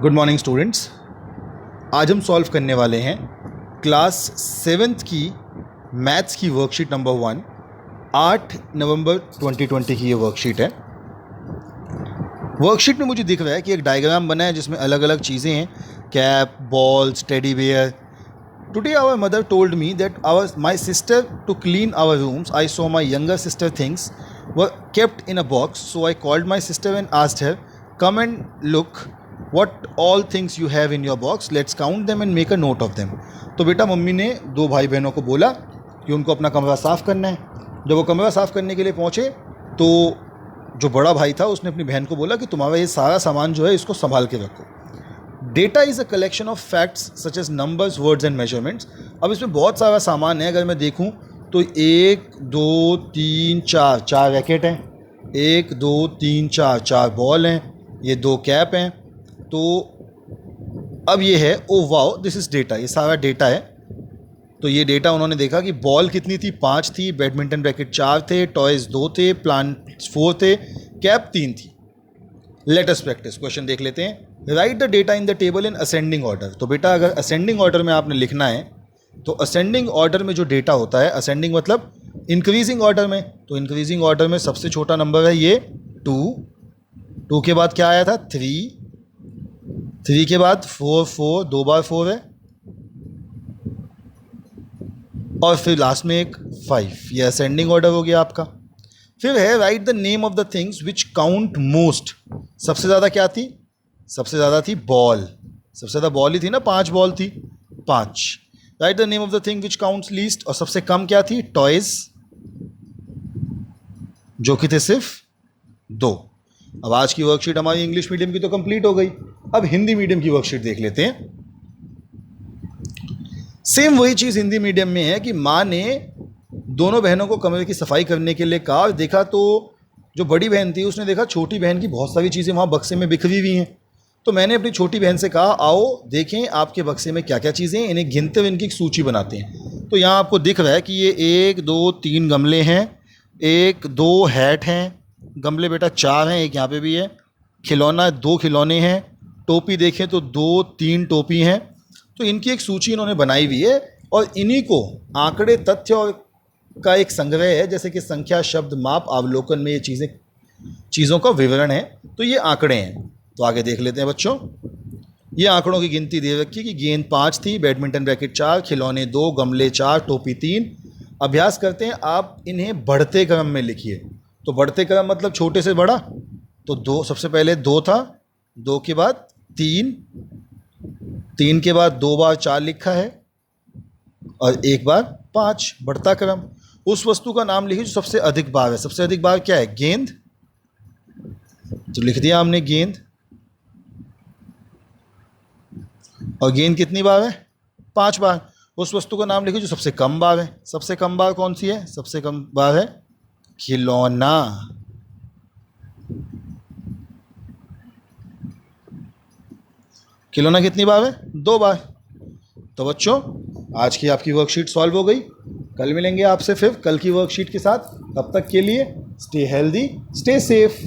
Good morning students. आज हम solve करने वाले हैं क्लास 7th की मैथ्स की वर्कशीट नंबर 1। 8 नवंबर 2020 की ये वर्कशीट है। वर्कशीट में मुझे दिख रहा है कि एक डायग्राम बना है जिसमें अलग अलग चीज़ें हैं, cap, balls, teddy bear. Today our mother told me that my sister to clean our rooms I saw my younger sister things were kept in a box, so I called my sister and asked her come and look what all things you have in your box, let's count them and make a note of them। तो बेटा mummy ने दो भाई बहनों को बोला कि उनको अपना कमरा साफ़ करना है। जब वो कमरा साफ़ करने के लिए पहुँचे तो जो बड़ा भाई था उसने अपनी बहन को बोला कि तुम्हारा ये सारा सामान जो है इसको संभाल के रखो। Data is a collection of facts such as numbers, words and measurements. अब इसमें बहुत सारा सामान है। अगर मैं देखूँ तो 1 2 3 4 रैकेट हैं, 1 2 3 4 बॉल हैं, ये 2 कैप हैं। तो अब ये है, oh wow this is data, ये सारा डेटा है। तो ये डेटा उन्होंने देखा कि बॉल कितनी थी, 5 थी, बैडमिंटन रैकेट 4 थे, टॉयज़ 2 थे, प्लांट्स 4 थे, कैप 3 थी। Let us practice. क्वेश्चन देख लेते हैं। Right the data in the table in ascending order. तो बेटा अगर असेंडिंग ऑर्डर में आपने लिखना है तो असेंडिंग ऑर्डर में जो डेटा होता है, असेंडिंग मतलब इंक्रीजिंग ऑर्डर में, तो इंक्रीजिंग ऑर्डर में सबसे छोटा नंबर है ये 2 के बाद क्या आया था 3 के बाद 4 2 बार 4 है, और फिर लास्ट में एक 5। ये असेंडिंग ऑर्डर हो गया आपका। फिर है right the name of the things which count most. सबसे ज़्यादा क्या थी? सबसे ज़्यादा थी बॉल। सबसे ज़्यादा बॉल ही थी ना, 5 बॉल थी, 5। Right the name of the thing which counts least. और सबसे कम क्या थी? टॉयज़, जो कि थे सिर्फ 2। अब आज की वर्कशीट हमारी इंग्लिश मीडियम की तो कंप्लीट हो गई। अब हिंदी मीडियम की वर्कशीट देख लेते हैं। सेम वही चीज़ हिंदी मीडियम में है कि माँ ने दोनों बहनों को कमरे की सफाई करने के लिए कहा। देखा तो जो बड़ी बहन थी उसने देखा छोटी बहन की बहुत सारी चीज़ें वहाँ बक्से में बिखरी हुई हैं। तो मैंने अपनी छोटी बहन से कहा आओ देखें आपके बक्से में क्या क्या चीज़ें हैं, इन्हें गिनते हुए इनकी एक सूची बनाते हैं। तो यहाँ आपको दिख रहा है कि ये 1 2 3 गमले हैं, 1 2 हैट हैं, गमले बेटा 4 हैं, एक यहाँ पे भी है, खिलौना 2 खिलौने हैं, टोपी देखें तो 2 3 टोपी हैं। तो इनकी एक सूची इन्होंने बनाई हुई है और इन्हीं को आंकड़े, तथ्य और का एक संग्रह है, जैसे कि संख्या, शब्द, माप, अवलोकन में ये चीज़ों का विवरण है। तो ये आंकड़े हैं। तो आगे देख लेते हैं बच्चों। ये आंकड़ों की गिनती दे रखी कि गेंद 5 थी, बैडमिंटन रैकेट 4, खिलौने 2, गमले 4, टोपी 3। अभ्यास करते हैं, आप इन्हें बढ़ते क्रम में लिखिए। तो बढ़ते क्रम मतलब छोटे से बड़ा। तो 2, सबसे पहले 2 था, 2 के बाद 3 के बाद 2 बार 4 लिखा है और 1 बार 5, बढ़ता क्रम। उस वस्तु का नाम लिखिए जो सबसे अधिक बार है। सबसे अधिक बार क्या है? गेंद। तो लिख दिया हमने गेंद। और गेंद कितनी बार है? 5 बार। उस वस्तु का नाम लिखिए जो सबसे कम बार है। सबसे कम बार कौन सी है? सबसे कम बार है खिलौना। खिलौना कितनी बार है? 2 बार। तो बच्चों आज की आपकी वर्कशीट सॉल्व हो गई। कल मिलेंगे आपसे फिर कल की वर्कशीट के साथ। तब तक के लिए स्टे हेल्दी, स्टे सेफ।